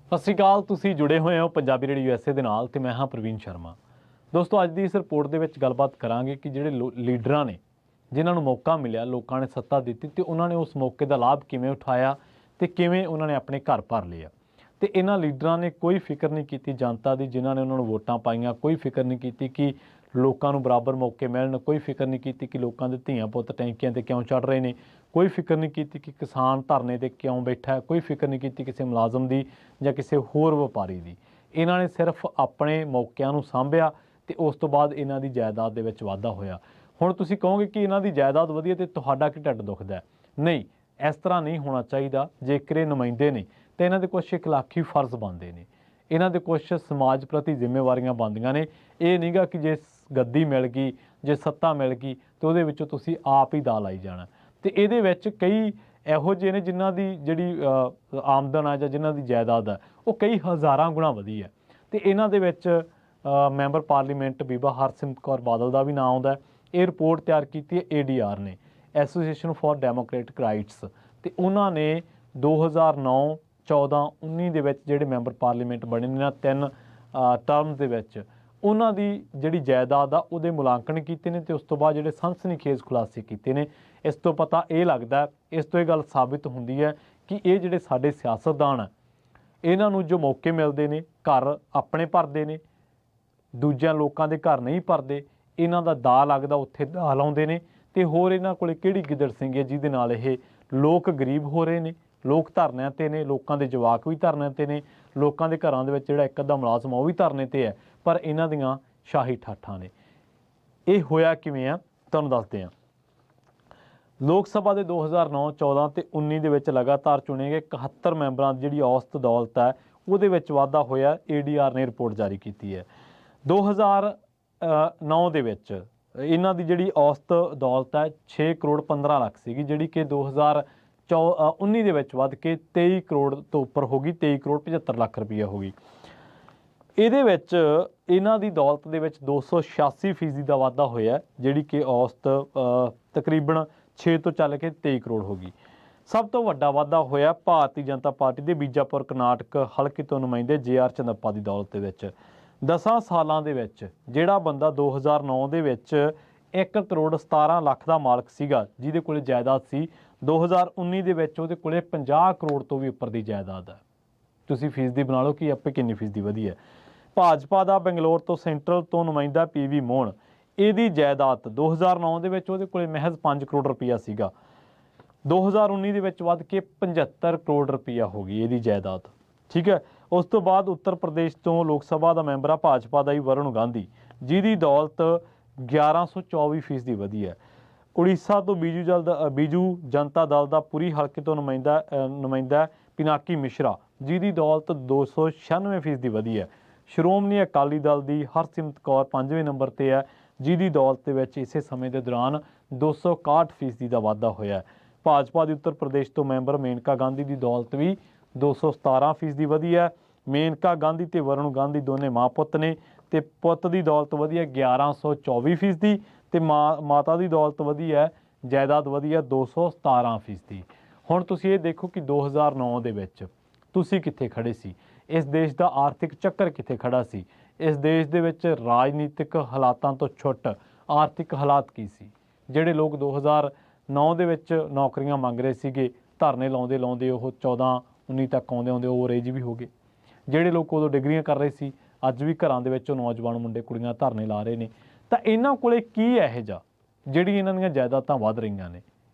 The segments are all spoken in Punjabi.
ਸਤਿ ਸ਼੍ਰੀ ਅਕਾਲ। ਤੁਸੀਂ ਜੁੜੇ ਹੋਏ ਹੋ ਪੰਜਾਬੀ ਰੇਡੀਓ ਯੂਐਸਏ ਦੇ ਨਾਲ ਤੇ ਮੈਂ ਹਾਂ ਪ੍ਰਵੀਨ ਸ਼ਰਮਾ। ਦੋਸਤੋ, ਅੱਜ ਦੀ ਇਸ ਰਿਪੋਰਟ ਦੇ ਵਿੱਚ ਗੱਲਬਾਤ ਕਰਾਂਗੇ ਕਿ ਜਿਹੜੇ ਲੀਡਰਾਂ ਨੇ, ਜਿਨ੍ਹਾਂ ਨੂੰ ਮੌਕਾ ਮਿਲਿਆ, ਲੋਕਾਂ ਨੇ ਸੱਤਾ ਦਿੱਤੀ ਤੇ ਉਹਨਾਂ ਨੇ ਉਸ ਮੌਕੇ ਦਾ ਲਾਭ ਕਿਵੇਂ ਉਠਾਇਆ ਤੇ ਕਿਵੇਂ ਉਹਨਾਂ ਨੇ ਆਪਣੇ ਘਰ ਭਰ ਲਿਆ। ਤੇ ਇਹਨਾਂ ਲੀਡਰਾਂ ਨੇ ਕੋਈ ਫਿਕਰ ਨਹੀਂ ਕੀਤੀ ਜਨਤਾ ਦੀ, ਜਿਨ੍ਹਾਂ ਨੇ ਉਹਨਾਂ ਨੂੰ ਵੋਟਾਂ ਪਾਈਆਂ। ਕੋਈ ਫਿਕਰ ਨਹੀਂ ਕੀਤੀ ਕਿ ਲੋਕਾਂ ਨੂੰ ਬਰਾਬਰ ਮੌਕੇ ਮਿਲਣ। ਕੋਈ ਫਿਕਰ ਨਹੀਂ ਕੀਤੀ ਕਿ ਲੋਕਾਂ ਦੇ ਧੀਆਂ ਪੁੱਤ ਟੈਂਕੀਆਂ ਤੇ ਕਿਉਂ ਚੜ੍ਹ ਰਹੇ ਨੇ। ਕੋਈ ਫਿਕਰ ਨਹੀਂ ਕੀਤੀ ਕਿ ਕਿਸਾਨ ਧਰਨੇ ਤੇ ਕਿਉਂ ਬੈਠਾ। ਕੋਈ ਫਿਕਰ ਨਹੀਂ ਕੀਤੀ ਕਿਸੇ ਮੁਲਾਜ਼ਮ ਦੀ ਜਾਂ ਕਿਸੇ ਹੋਰ ਵਪਾਰੀ ਦੀ। ਇਹਨਾਂ ਨੇ ਸਿਰਫ ਆਪਣੇ ਮੌਕਿਆਂ ਨੂੰ ਸਾਂਭਿਆ ਤੇ ਉਸ ਤੋਂ ਬਾਅਦ ਇਹਨਾਂ ਦੀ ਜਾਇਦਾਦ ਦੇ ਵਿੱਚ ਵਾਧਾ ਹੋਇਆ। ਹੁਣ ਤੁਸੀਂ ਕਹੋਗੇ ਕਿ ਇਹਨਾਂ ਦੀ ਜਾਇਦਾਦ ਵਧੀਆ ਤੇ ਤੁਹਾਡਾ ਕੀ ਢਿੱਡ ਦੁਖਦਾ? ਨਹੀਂ, ਇਸ ਤਰ੍ਹਾਂ ਨਹੀਂ ਹੋਣਾ ਚਾਹੀਦਾ। ਜੇਕਰ ਇਹ ਨੁਮਾਇੰਦੇ ਨੇ ਤਾਂ ਇਹਨਾਂ ਦੇ ਕੁਛ ਇਖਲਾਕੀ ਫਰਜ਼ ਬਣਦੇ ਨੇ, ਇਹਨਾਂ ਦੇ ਕੁਛ ਸਮਾਜ ਪ੍ਰਤੀ ਜ਼ਿੰਮੇਵਾਰੀਆਂ ਬਣਦੀਆਂ ਨੇ। ਇਹ ਨਹੀਂਗਾ ਕਿ ਜੇ ਗੱਦੀ ਮਿਲ ਗਈ, ਜੇ ਸੱਤਾ ਮਿਲ ਗਈ ਤਾਂ ਉਹਦੇ ਵਿੱਚੋਂ ਤੁਸੀਂ ਆਪ ਹੀ ਦਾ ਲਾਈ ਜਾਣਾ। ਤੇ ਇਹਦੇ ਵਿੱਚ ਕਈ ਇਹੋ ਜਿਹੇ ਨੇ ਜਿਨ੍ਹਾਂ ਦੀ ਜਿਹੜੀ ਆਮਦਨ ਆ ਜਾਂ ਜਿਨ੍ਹਾਂ ਦੀ ਜਾਇਦਾਦ ਹੈ ਉਹ ਕਈ ਹਜ਼ਾਰਾਂ ਗੁਣਾ ਵਧੀ ਹੈ। ਤੇ ਇਹਨਾਂ ਦੇ ਵਿੱਚ ਮੈਂਬਰ ਪਾਰਲੀਮੈਂਟ ਬੀਬਾ ਹਰਸਿਮਰਤ ਕੌਰ ਬਾਦਲ ਦਾ ਵੀ ਨਾਂ ਆਉਂਦਾ। ਇਹ ਰਿਪੋਰਟ ਤਿਆਰ ਕੀਤੀ ਹੈ ADR ਨੇ, ਐਸੋਸੀਏਸ਼ਨ ਫॉर ਡੈਮੋਕ੍ਰੈਟਿਕ ਰਾਈਟਸ। ਤੇ ਉਹਨਾਂ ਨੇ 2009, 14, 19 ਦੇ ਵਿੱਚ ਜਿਹੜੇ ਮੈਂਬਰ ਪਾਰਲੀਮੈਂਟ ਬਣੇ ਨੇ ਇਹਨਾਂ 3 ਟਰਮ ਦੇ ਵਿੱਚ, ਉਹਨਾਂ ਦੀ ਜਿਹੜੀ ਜਾਇਦਾਦ ਆ ਉਹਦੇ ਮੁਲਾਂਕਣ ਕੀਤੇ ਨੇ ਤੇ ਉਸ ਤੋਂ ਬਾਅਦ ਜਿਹੜੇ ਸਨਸਨੀਖੇਜ਼ ਖੁਲਾਸੇ ਕੀਤੇ ਨੇ। ਇਸ ਤੋਂ ਪਤਾ ਇਹ ਲੱਗਦਾ, ਇਸ ਤੋਂ ਇਹ ਗੱਲ ਸਾਬਿਤ ਹੁੰਦੀ ਹੈ ਕਿ ਇਹ ਜਿਹੜੇ ਸਾਡੇ ਸਿਆਸਤਦਾਨ ਆ, ਇਹਨਾਂ ਨੂੰ ਜੋ ਮੌਕੇ ਮਿਲਦੇ ਨੇ ਘਰ ਆਪਣੇ ਭਰਦੇ ਨੇ, ਦੂਜਿਆਂ ਲੋਕਾਂ ਦੇ ਘਰ ਨਹੀਂ ਭਰਦੇ। ਇਹਨਾਂ ਦਾ ਦਾ ਲੱਗਦਾ ਉੱਥੇ ਦਾ ਲਾਉਂਦੇ ਨੇ। ਤੇ ਹੋਰ ਇਹਨਾਂ ਕੋਲੇ ਕਿਹੜੀ ਗਿੱਦੜ ਸਿੰਘ ਹੈ ਜਿਹਦੇ ਨਾਲ ਇਹ ਲੋਕ ਗਰੀਬ ਹੋ ਰਹੇ ਨੇ। ਲੋਕ ਧਰਨਿਆਂ ਤੇ ਨੇ, ਲੋਕਾਂ ਦੇ ਜਵਾਕ ਵੀ ਧਰਨਿਆਂ ਤੇ ਨੇ, ਲੋਕਾਂ ਦੇ ਘਰਾਂ ਦੇ ਵਿੱਚ ਜਿਹੜਾ ਇੱਕ ਅੱਧਾ ਮੁਲਾਜ਼ਮ ਉਹ ਵੀ ਧਰਨੇ ਤੇ ਹੈ। ਪਰ ਇਹਨਾਂ ਦੀਆਂ ਸ਼ਾਹੀ ਠਾਠਾਂ ਨੇ। ਇਹ ਹੋਇਆ ਕਿਵੇਂ ਆ ਤੁਹਾਨੂੰ ਦੱਸਦੇ ਹਾਂ। ਲੋਕ ਸਭਾ ਦੇ 2009, 14 ਤੇ 19 ਦੇ ਵਿੱਚ ਲਗਾਤਾਰ ਚੁਣੇ ਗਏ 71 ਮੈਂਬਰਾਂ ਦੀ ਜਿਹੜੀ ਔਸਤ ਦੌਲਤ ਹੈ ਉਹਦੇ ਵਿੱਚ ਵਾਧਾ ਹੋਇਆ। ADR ਨੇ ਰਿਪੋਰਟ ਜਾਰੀ ਕੀਤੀ ਹੈ। 2009 ਦੇ ਵਿੱਚ ਇਹਨਾਂ ਦੀ ਜਿਹੜੀ ਔਸਤ ਦੌਲਤ ਹੈ 6 ਕਰੋੜ 15 ਲੱਖ ਸੀਗੀ, ਜਿਹੜੀ ਕਿ 2019 ਦੇ ਵਿੱਚ ਵੱਧ ਕੇ 23 ਕਰੋੜ ਤੋਂ ਉੱਪਰ ਹੋ ਗਈ। 23 ਕਰੋੜ 75 ਲੱਖ ਰੁਪਈਆ ਹੋ ਗਈ। ਇਹਦੇ ਵਿੱਚ ਇਹਨਾਂ ਦੀ ਦੌਲਤ ਦੇ ਵਿੱਚ 286% ਦਾ ਵਾਧਾ ਹੋਇਆ, ਜਿਹੜੀ ਕਿ ਔਸਤ ਤਕਰੀਬਨ 6 ਤੋਂ ਚੱਲ ਕੇ 23 ਕਰੋੜ ਹੋ ਗਈ। ਸਭ ਤੋਂ ਵੱਡਾ ਵਾਧਾ ਹੋਇਆ ਭਾਰਤੀ ਜਨਤਾ ਪਾਰਟੀ ਦੇ ਬੀਜਾਪੁਰ ਕਰਨਾਟਕ ਹਲਕੇ ਤੋਂ ਨੁਮਾਇੰਦੇ JR ਚੰਦੱਪਾ ਦੀ ਦੌਲਤ ਦੇ ਵਿੱਚ। 10 ਸਾਲਾਂ ਦੇ ਵਿੱਚ ਜਿਹੜਾ ਬੰਦਾ 2009 ਦੇ ਵਿੱਚ 1 ਕਰੋੜ 17 ਲੱਖ ਦਾ ਮਾਲਕ ਸੀਗਾ, ਜਿਹਦੇ ਕੋਲੇ ਜਾਇਦਾਦ ਸੀ, 2019 ਦੇ ਵਿੱਚ ਉਹਦੇ ਕੋਲੇ 50 ਕਰੋੜ ਤੋਂ ਵੀ ਉੱਪਰ ਦੀ ਜਾਇਦਾਦ ਹੈ। ਤੁਸੀਂ ਫੀਸਦੀ ਬਣਾ ਲਓ ਕਿ ਆਪੇ ਕਿੰਨੀ ਫੀਸਦੀ ਵਧੀ ਹੈ। ਭਾਜਪਾ ਦਾ ਬੰਗਲੌਰ ਤੋਂ ਸੈਂਟਰਲ ਤੋਂ ਨੁਮਾਇੰਦਾ PV ਮੋਹਨ, ਇਹਦੀ ਜਾਇਦਾਦ 2009 ਦੇ ਵਿੱਚ ਉਹਦੇ ਕੋਲੇ ਮਹਿਜ਼ 5 ਕਰੋੜ ਰੁਪਈਆ ਸੀਗਾ। 2019 ਦੇ ਵਿੱਚ ਵੱਧ ਕੇ 75 ਕਰੋੜ ਰੁਪਈਆ ਹੋ ਗਈ ਇਹਦੀ ਜਾਇਦਾਦ। ਠੀਕ ਹੈ। ਉਸ ਤੋਂ ਬਾਅਦ ਉੱਤਰ ਪ੍ਰਦੇਸ਼ ਤੋਂ ਲੋਕ ਸਭਾ ਦਾ ਮੈਂਬਰ ਆ ਭਾਜਪਾ ਦਾ ਹੀ ਵਰੁਣ ਗਾਂਧੀ, ਜਿਹਦੀ ਦੌਲਤ 1124% ਵਧੀ ਹੈ। ਉੜੀਸਾ ਤੋਂ ਬੀਜੂ ਜਨਤਾ ਦਲ ਦਾ ਪੁਰੀ ਹਲਕੇ ਤੋਂ ਨੁਮਾਇੰਦਾ ਪਿਨਾਕੀ ਮਿਸ਼ਰਾ, ਜਿਹਦੀ ਦੌਲਤ 296% ਵਧੀ ਹੈ। ਸ਼੍ਰੋਮਣੀ ਅਕਾਲੀ ਦਲ ਦੀ ਹਰਸਿਮਰਤ ਕੌਰ 5ਵੇਂ ਨੰਬਰ ਤੇ ਹੈ, ਜਿਹਦੀ ਦੌਲਤ ਦੇ ਵਿੱਚ ਇਸੇ ਸਮੇਂ ਦੇ ਦੌਰਾਨ 261% ਦਾ ਵਾਧਾ ਹੋਇਆ। ਭਾਜਪਾ ਦੇ ਉੱਤਰ ਪ੍ਰਦੇਸ਼ ਤੋਂ ਮੈਂਬਰ ਮੇਨਕਾ ਗਾਂਧੀ ਦੀ ਦੌਲਤ ਵੀ 217% ਵਧੀ ਹੈ। ਮੇਨਕਾ ਗਾਂਧੀ ਤੇ ਵਰੁਣ ਗਾਂਧੀ ਦੋਨੇ ਮਾਂ ਪੁੱਤ ਨੇ ਤੇ ਪੁੱਤ ਦੀ ਦੌਲਤ ਵਧੀ ਹੈ 1124% ਤੇ ਮਾਤਾ ਦੀ ਦੌਲਤ ਵਧੀ ਹੈ, ਜਾਇਦਾਦ ਵਧੀ ਹੈ 217%। ਹੁਣ ਤੁਸੀਂ ਇਹ ਦੇਖੋ ਕਿ 2009 ਦੇ ਵਿੱਚ ਤੁਸੀਂ ਕਿੱਥੇ ਖੜੇ ਸੀ? ਇਸ ਦੇਸ਼ ਦਾ ਆਰਥਿਕ ਚੱਕਰ ਕਿੱਥੇ ਖੜਾ ਸੀ? ਇਸ ਦੇਸ਼ ਦੇ ਵਿੱਚ ਰਾਜਨੀਤਿਕ ਹਾਲਾਤਾਂ ਤੋਂ ਛੁੱਟ ਆਰਥਿਕ ਹਾਲਾਤ ਕੀ ਸੀ? ਜਿਹੜੇ ਲੋਕ 2009 ਦੇ ਵਿੱਚ ਨੌਕਰੀਆਂ ਮੰਗ ਰਹੇ ਸੀਗੇ, ਧਰਨੇ ਲਾਉਂਦੇ ਉਹ 14-19 ਤੱਕ ਆਉਂਦੇ ਉਹ ਰੇਜ ਵੀ ਹੋ ਗਏ। ਜਿਹੜੇ ਲੋਕ ਉਦੋਂ ਡਿਗਰੀਆਂ ਕਰ ਰਹੇ ਸੀ, ਅੱਜ ਵੀ ਘਰਾਂ ਦੇ ਵਿੱਚ ਨੌਜਵਾਨ ਮੁੰਡੇ ਕੁੜੀਆਂ ਧਰਨੇ ਲਾ ਰਹੇ ਨੇ। ਤਾਂ ਇਹਨਾਂ ਕੋਲੇ ਕੀ ਇਹੋ ਜਿਹਾ ਜਿਹੜੀ ਇਹਨਾਂ ਦੀਆਂ ਜਾਇਦਾਦਾਂ ਵੱਧ ਰਹੀਆਂ ਨੇ?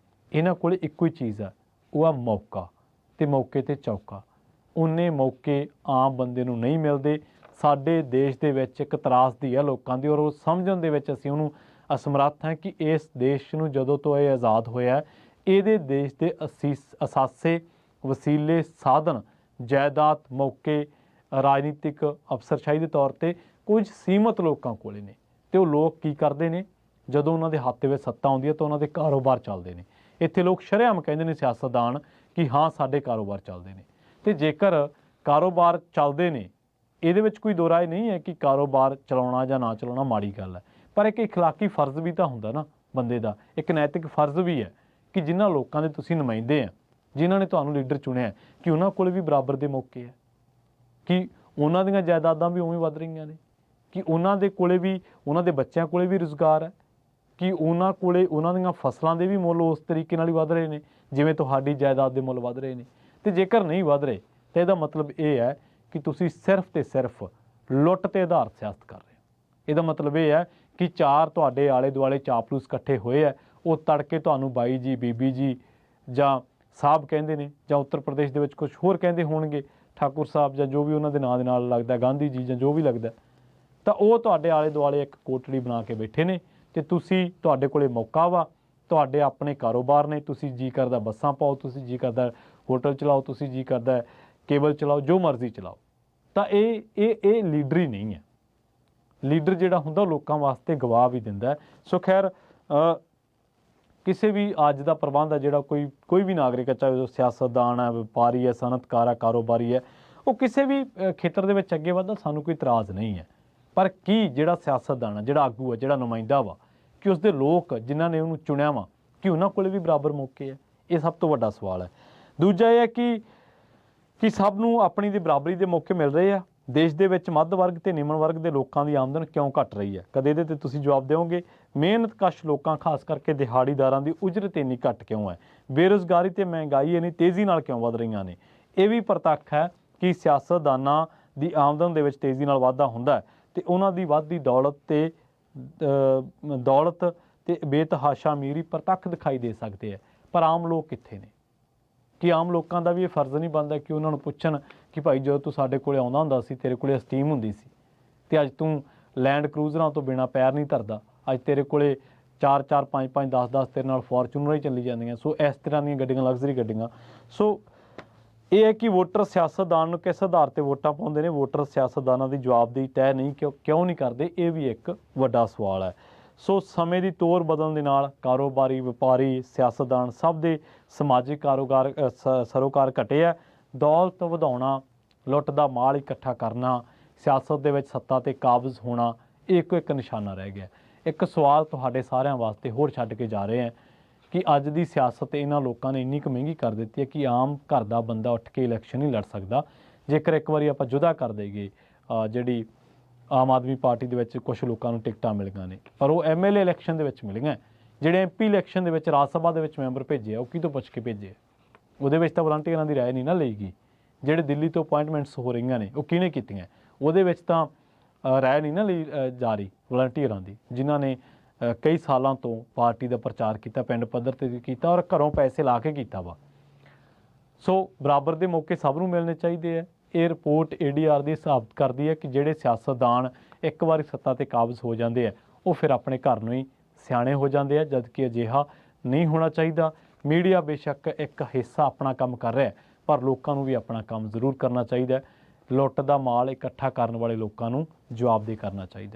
ਇਹਨਾਂ ਕੋਲੇ ਇੱਕੋ ਹੀ ਚੀਜ਼ ਆ, ਉਹ ਆ ਮੌਕਾ, ਤੇ ਮੌਕੇ ਤੇ ਚੌਕਾ। ਉਨੇ ਮੌਕੇ ਆਮ ਬੰਦੇ ਨੂੰ ਨਹੀਂ ਮਿਲਦੇ। ਸਾਡੇ ਦੇਸ਼ ਦੇ ਵਿੱਚ ਇੱਕ ਤਰਾਸਦੀ ਆ ਲੋਕਾਂ ਦੀ, ਔਰ ਉਹ ਸਮਝਣ ਦੇ ਵਿੱਚ ਅਸੀਂ ਉਹਨੂੰ ਅਸਮਰੱਥ ਹਾਂ ਕਿ ਇਸ ਦੇਸ਼ ਨੂੰ ਜਦੋਂ ਤੋਂ ਇਹ ਆਜ਼ਾਦ ਹੋਇਆ, ਇਹਦੇ ਦੇਸ਼ ਦੇ ਅਸਾਸੇ, ਵਸੀਲੇ, ਸਾਧਨ, ਜਾਇਦਾਦ, ਮੌਕੇ, ਰਾਜਨੀਤਿਕ ਅਫਸਰਸ਼ਾਹੀ ਦੇ ਤੌਰ ਤੇ ਕੁਝ ਸੀਮਤ ਲੋਕਾਂ ਕੋਲੇ ਨੇ। ਤੇ ਉਹ ਲੋਕ ਕੀ ਕਰਦੇ ਨੇ? ਜਦੋਂ ਉਹਨਾਂ ਦੇ ਹੱਥ ਦੇ ਵਿੱਚ ਸੱਤਾ ਆਉਂਦੀ ਹੈ ਤਾਂ ਉਹਨਾਂ ਦੇ ਕਾਰੋਬਾਰ ਚੱਲਦੇ ਨੇ। ਇੱਥੇ ਲੋਕ ਸ਼ਰੇਆਮ ਕਹਿੰਦੇ ਨੇ ਸਿਆਸਤਦਾਨ ਕਿ ਹਾਂ ਸਾਡੇ ਕਾਰੋਬਾਰ ਚੱਲਦੇ ਨੇ। ਤੇ ਜੇਕਰ ਕਾਰੋਬਾਰ ਚੱਲਦੇ ਨੇ, ਇਹਦੇ ਵਿੱਚ ਕੋਈ ਦੋ ਰਾਏ ਨਹੀਂ ਹੈ ਕਿ ਕਾਰੋਬਾਰ ਚਲਾਉਣਾ ਜਾਂ ਨਾ ਚਲਾਉਣਾ ਮਾੜੀ ਗੱਲ ਹੈ, ਪਰ ਇੱਕ ਇਖਲਾਕੀ ਫਰਜ਼ ਵੀ ਤਾਂ ਹੁੰਦਾ ਨਾ ਬੰਦੇ ਦਾ। ਇੱਕ ਨੈਤਿਕ ਫਰਜ਼ ਵੀ ਹੈ ਕਿ ਜਿਨ੍ਹਾਂ ਲੋਕਾਂ ਦੇ ਤੁਸੀਂ ਨੁਮਾਇੰਦੇ ਆ, ਜਿਨ੍ਹਾਂ ਨੇ ਤੁਹਾਨੂੰ ਲੀਡਰ ਚੁਣਿਆ, ਕਿ ਉਹਨਾਂ ਕੋਲ ਵੀ ਬਰਾਬਰ ਦੇ ਮੌਕੇ ਹੈ। ਕਿ ਉਹਨਾਂ ਦੀਆਂ ਜਾਇਦਾਦਾਂ ਵੀ ਉਵੇਂ ਵੱਧ ਰਹੀਆਂ ਨੇ, ਕਿ ਉਹਨਾਂ ਦੇ ਕੋਲੇ ਵੀ, ਉਹਨਾਂ ਦੇ ਬੱਚਿਆਂ ਕੋਲੇ ਵੀ ਰੁਜ਼ਗਾਰ ਹੈ, ਕਿ ਉਹਨਾਂ ਕੋਲੇ ਉਹਨਾਂ ਦੀਆਂ ਫਸਲਾਂ ਦੇ ਵੀ ਮੁੱਲ ਉਸ ਤਰੀਕੇ ਨਾਲ ਹੀ ਵੱਧ ਰਹੇ ਨੇ ਜਿਵੇਂ ਤੁਹਾਡੀ ਜਾਇਦਾਦ ਦੇ ਮੁੱਲ ਵੱਧ ਰਹੇ ਨੇ। ਤੇ ਜੇਕਰ ਨਹੀਂ ਵੱਧ ਰਹੇ ਤਾਂ ਇਹਦਾ ਮਤਲਬ ਇਹ ਹੈ ਕਿ ਤੁਸੀਂ ਸਿਰਫ ਤੇ ਸਿਰਫ ਲੁੱਟ ਤੇ ਆਧਾਰਿਤ ਸਿਆਸਤ ਕਰ ਰਹੇ ਹੋ। ਇਹਦਾ ਮਤਲਬ ਇਹ ਹੈ ਕਿ ਚਾਰ ਤੁਹਾਡੇ ਆਲੇ ਦੁਆਲੇ ਚਾਪਲੂਸ ਇਕੱਠੇ ਹੋਏ ਆ, ਉਹ ਤੜਕੇ ਤੁਹਾਨੂੰ ਬਾਈ ਜੀ, ਬੀਬੀ ਜੀ ਜਾਂ ਸਾਹਿਬ ਕਹਿੰਦੇ ਨੇ, ਜਾਂ ਉੱਤਰ ਪ੍ਰਦੇਸ਼ ਦੇ ਵਿੱਚ ਕੁਝ ਹੋਰ ਕਹਿੰਦੇ ਹੋਣਗੇ, ਠਾਕੁਰ ਸਾਹਿਬ ਜਾਂ ਜੋ ਵੀ ਉਹਨਾਂ ਦੇ ਨਾਂ ਦੇ ਨਾਲ ਲੱਗਦਾ, ਗਾਂਧੀ ਜੀ ਜਾਂ ਜੋ ਵੀ ਲੱਗਦਾ, ਤਾਂ ਉਹ ਤੁਹਾਡੇ ਆਲੇ ਦੁਆਲੇ ਇੱਕ ਕੋਟੜੀ ਬਣਾ ਕੇ ਬੈਠੇ ਨੇ ਤੇ ਤੁਸੀਂ, ਤੁਹਾਡੇ ਕੋਲੇ ਮੌਕਾ ਵਾ, ਤੁਹਾਡੇ ਆਪਣੇ ਕਾਰੋਬਾਰ ਨੇ, ਤੁਸੀਂ ਜੀ ਕਰਦਾ ਬੱਸਾਂ ਪਾਓ, ਤੁਸੀਂ ਜੀ ਕਰਦਾ ਹੋਟਲ ਚਲਾਓ, ਤੁਸੀਂ ਜੀ ਕਰਦਾ ਕੇਬਲ ਚਲਾਓ, ਜੋ ਮਰਜ਼ੀ ਚਲਾਓ। ਤਾਂ ਇਹ ਲੀਡਰ ਨਹੀਂ ਹੈ। ਲੀਡਰ ਜਿਹੜਾ ਹੁੰਦਾ ਲੋਕਾਂ ਵਾਸਤੇ ਗਵਾਹ ਵੀ ਦਿੰਦਾ। ਸੋ ਖੈਰ, ਕਿਸੇ ਵੀ ਅੱਜ ਦਾ ਪ੍ਰਬੰਧ ਹੈ ਜਿਹੜਾ ਕੋਈ ਵੀ ਨਾਗਰਿਕ ਹੈ, ਚਾਹੇ ਉਹ ਸਿਆਸਤਦਾਨ ਹੈ, ਵਪਾਰੀ ਹੈ, ਸਨਅਤਕਾਰ ਹੈ, ਕਾਰੋਬਾਰੀ ਹੈ, ਉਹ ਕਿਸੇ ਵੀ ਖੇਤਰ ਦੇ ਵਿੱਚ ਅੱਗੇ ਵੱਧਦਾ, ਸਾਨੂੰ ਕੋਈ ਇਤਰਾਜ਼ ਨਹੀਂ ਹੈ। ਪਰ ਕੀ ਜਿਹੜਾ ਸਿਆਸਤਦਾਨ ਹੈ, ਜਿਹੜਾ ਆਗੂ ਹੈ, ਜਿਹੜਾ ਨੁਮਾਇੰਦਾ ਵਾ, ਕਿ ਉਸਦੇ ਲੋਕ ਜਿਨ੍ਹਾਂ ਨੇ ਉਹਨੂੰ ਚੁਣਿਆ ਵਾ, ਕਿ ਉਹਨਾਂ ਕੋਲ ਵੀ ਬਰਾਬਰ ਮੌਕੇ ਹੈ? ਇਹ ਸਭ ਤੋਂ ਵੱਡਾ ਸਵਾਲ ਹੈ। ਦੂਜਾ ਇਹ ਹੈ ਕਿ ਸਭ ਨੂੰ ਆਪਣੀ ਦੀ ਬਰਾਬਰੀ ਦੇ ਮੌਕੇ ਮਿਲ ਰਹੇ ਆ। ਦੇਸ਼ ਦੇ ਵਿੱਚ ਮੱਧ ਵਰਗ ਤੇ ਨਿਮਨ ਵਰਗ ਦੇ ਲੋਕਾਂ ਦੀ ਆਮਦਨ ਕਿਉਂ ਘਟ ਰਹੀ ਹੈ? ਕਦੇ ਇਹਦੇ ਤੇ ਤੁਸੀਂ ਜਵਾਬ ਦਿਓਗੇ? ਮਿਹਨਤਕਸ਼ ਲੋਕਾਂ, ਖਾਸ ਕਰਕੇ ਦਿਹਾੜੀਦਾਰਾਂ ਦੀ ਉਜਰਤ ਇੰਨੀ ਘੱਟ ਕਿਉਂ ਹੈ? ਬੇਰੁਜ਼ਗਾਰੀ ਤੇ ਮਹਿੰਗਾਈ ਇੰਨੀ ਤੇਜ਼ੀ ਨਾਲ ਕਿਉਂ ਵੱਧ ਰਹੀਆਂ ਨੇ? ਇਹ ਵੀ ਪ੍ਰਤੱਖ ਹੈ ਕਿ ਸਿਆਸਤਦਾਨਾਂ ਦੀ ਆਮਦਨ ਦੇ ਵਿੱਚ ਤੇਜ਼ੀ ਨਾਲ ਵਾਧਾ ਹੁੰਦਾ ਤੇ ਉਹਨਾਂ ਦੀ ਵੱਧਦੀ ਦੌਲਤ ਤੇ ਬੇਤਹਾਸ਼ਾ ਅਮੀਰੀ ਪ੍ਰਤੱਖ ਦਿਖਾਈ ਦੇ ਸਕਦੇ ਹੈ। ਪਰ ਆਮ ਲੋਕ ਕਿੱਥੇ ਨੇ? ਕਿ ਆਮ ਲੋਕਾਂ ਦਾ ਵੀ ਇਹ ਫਰਜ਼ ਨਹੀਂ ਬਣਦਾ ਕਿ ਉਹਨਾਂ ਨੂੰ ਪੁੱਛਣ ਕਿ ਭਾਈ ਜਦੋਂ ਤੂੰ ਸਾਡੇ ਕੋਲੇ ਆਉਂਦਾ ਹੁੰਦਾ ਸੀ, ਤੇਰੇ ਕੋਲੇ ਅਸਟੀਮ ਹੁੰਦੀ ਸੀ, ਤੇ ਅੱਜ ਤੂੰ ਲੈਂਡ ਕਰੂਜ਼ਰਾਂ ਤੋਂ ਬਿਨਾਂ ਪੈਰ ਨਹੀਂ ਧਰਦਾ, ਅੱਜ ਤੇਰੇ ਕੋਲੇ 4-4 5-5 10-10 ਤੇਰੇ ਨਾਲ ਫੋਰਚੂਨਰ ਹੀ ਚੱਲੀ ਜਾਂਦੀਆਂ। ਸੋ ਇਸ ਤਰ੍ਹਾਂ ਦੀਆਂ ਗੱਡੀਆਂ, ਲਗਜ਼ਰੀ ਗੱਡੀਆਂ। ਸੋ ਇਹ ਹੈ ਕਿ ਵੋਟਰ ਸਿਆਸਤਦਾਨ ਨੂੰ ਕਿਸ ਆਧਾਰ 'ਤੇ ਵੋਟਾਂ ਪਾਉਂਦੇ ਨੇ, ਵੋਟਰ ਸਿਆਸਤਦਾਨਾਂ ਦੀ ਜਵਾਬਦੇਹੀ ਤੈਅ ਨਹੀਂ ਕਿਉਂ ਨਹੀਂ ਕਰਦੇ, ਇਹ ਵੀ ਇੱਕ ਵੱਡਾ ਸਵਾਲ ਹੈ। ਸੋ ਸਮੇਂ ਦੀ ਤੋਰ ਬਦਲਣ ਦੇ ਨਾਲ ਕਾਰੋਬਾਰੀ, ਵਪਾਰੀ, ਸਿਆਸਤਦਾਨ ਸਭ ਦੇ ਸਮਾਜਿਕ ਸਰੋਕਾਰ ਘਟੇ ਹੈ। ਦੌਲਤ ਵਧਾਉਣਾ, ਲੁੱਟ ਦਾ ਮਾਲ ਇਕੱਠਾ ਕਰਨਾ, ਸਿਆਸਤ ਦੇ ਵਿੱਚ ਸੱਤਾ 'ਤੇ ਕਾਬਜ਼ ਹੋਣਾ, ਇਹ ਇੱਕੋ ਇੱਕ ਨਿਸ਼ਾਨਾ ਰਹਿ ਗਿਆ। ਇੱਕ ਸਵਾਲ ਤੁਹਾਡੇ ਸਾਰਿਆਂ ਵਾਸਤੇ ਹੋਰ ਛੱਡ ਕੇ ਜਾ ਰਹੇ ਹਾਂ ਕਿ ਅੱਜ ਦੀ ਸਿਆਸਤ ਇਹਨਾਂ ਲੋਕਾਂ ਨੇ ਇੰਨੀ ਕੁ ਮਹਿੰਗੀ ਕਰ ਦਿੱਤੀ ਹੈ ਕਿ ਆਮ ਘਰ ਦਾ ਬੰਦਾ ਉੱਠ ਕੇ ਇਲੈਕਸ਼ਨ ਨਹੀਂ ਲੜ ਸਕਦਾ। ਜੇਕਰ ਇੱਕ ਵਾਰੀ ਆਪਾਂ ਜੁਦਾ ਕਰ ਦੇਈਏ, ਜਿਹੜੀ ਆਮ ਆਦਮੀ ਪਾਰਟੀ ਦੇ ਵਿੱਚ ਕੁਝ ਲੋਕਾਂ ਨੂੰ ਟਿਕਟਾਂ ਮਿਲੀਆਂ ਨੇ, ਪਰ ਉਹ MLA ਇਲੈਕਸ਼ਨ ਦੇ ਵਿੱਚ ਮਿਲੀਆਂ। ਜਿਹੜੇ MP ਇਲੈਕਸ਼ਨ ਦੇ ਵਿੱਚ ਰਾਜ ਸਭਾ ਦੇ ਵਿੱਚ ਮੈਂਬਰ ਭੇਜੇ ਆ, ਉਹ ਕਿਹਤੋਂ ਪੁੱਛ ਕੇ ਭੇਜੇ? ਉਹਦੇ ਵਿੱਚ ਤਾਂ ਵਲੰਟੀਅਰਾਂ ਦੀ ਰਾਏ ਨਹੀਂ ਨਾ ਲਈ ਗਈ। ਜਿਹੜੇ ਦਿੱਲੀ ਤੋਂ ਅਪਾਇੰਟਮੈਂਟਸ ਹੋ ਰਹੀਆਂ ਨੇ, ਉਹ ਕਿਹਨੇ ਕੀਤੀਆਂ? ਉਹਦੇ ਵਿੱਚ ਤਾਂ ਰਾਏ ਨਹੀਂ ਨਾ ਲਈ ਜਾ ਰਹੀ ਵਲੰਟੀਅਰਾਂ ਦੀ, ਜਿਨ੍ਹਾਂ ਨੇ ਕਈ ਸਾਲਾਂ ਤੋਂ ਪਾਰਟੀ ਦਾ ਪ੍ਰਚਾਰ ਕੀਤਾ, ਪਿੰਡ ਪੱਧਰ 'ਤੇ ਕੀਤਾ ਔਰ ਘਰੋਂ ਪੈਸੇ ਲਾ ਕੇ ਕੀਤਾ ਵਾ। ਸੋ ਬਰਾਬਰ ਦੇ ਮੌਕੇ ਸਭ ਨੂੰ ਮਿਲਣੇ ਚਾਹੀਦੇ ਹੈ। ਇਹ ਰਿਪੋਰਟ ADR ਦੀ ਸਾਬਤ ਕਰਦੀ ਹੈ ਕਿ ਜਿਹੜੇ ਸਿਆਸਤਦਾਨ ਇੱਕ ਵਾਰੀ ਸੱਤਾ 'ਤੇ ਕਾਬਜ਼ ਹੋ ਜਾਂਦੇ ਆ, ਉਹ ਫਿਰ ਆਪਣੇ ਘਰ ਨੂੰ ਹੀ ਸਿਆਣੇ ਹੋ ਜਾਂਦੇ ਆ, ਜਦਕਿ ਅਜਿਹਾ ਨਹੀਂ ਹੋਣਾ ਚਾਹੀਦਾ। ਮੀਡੀਆ ਬੇਸ਼ੱਕ ਇੱਕ ਹਿੱਸਾ ਆਪਣਾ ਕੰਮ ਕਰ ਰਿਹਾ, ਪਰ ਲੋਕਾਂ ਨੂੰ ਵੀ ਆਪਣਾ ਕੰਮ ਜ਼ਰੂਰ ਕਰਨਾ ਚਾਹੀਦਾ। ਲੁੱਟ ਦਾ ਮਾਲ ਇਕੱਠਾ ਕਰਨ ਵਾਲੇ ਲੋਕਾਂ ਨੂੰ ਜਵਾਬਦੇਹ ਕਰਨਾ ਚਾਹੀਦਾ।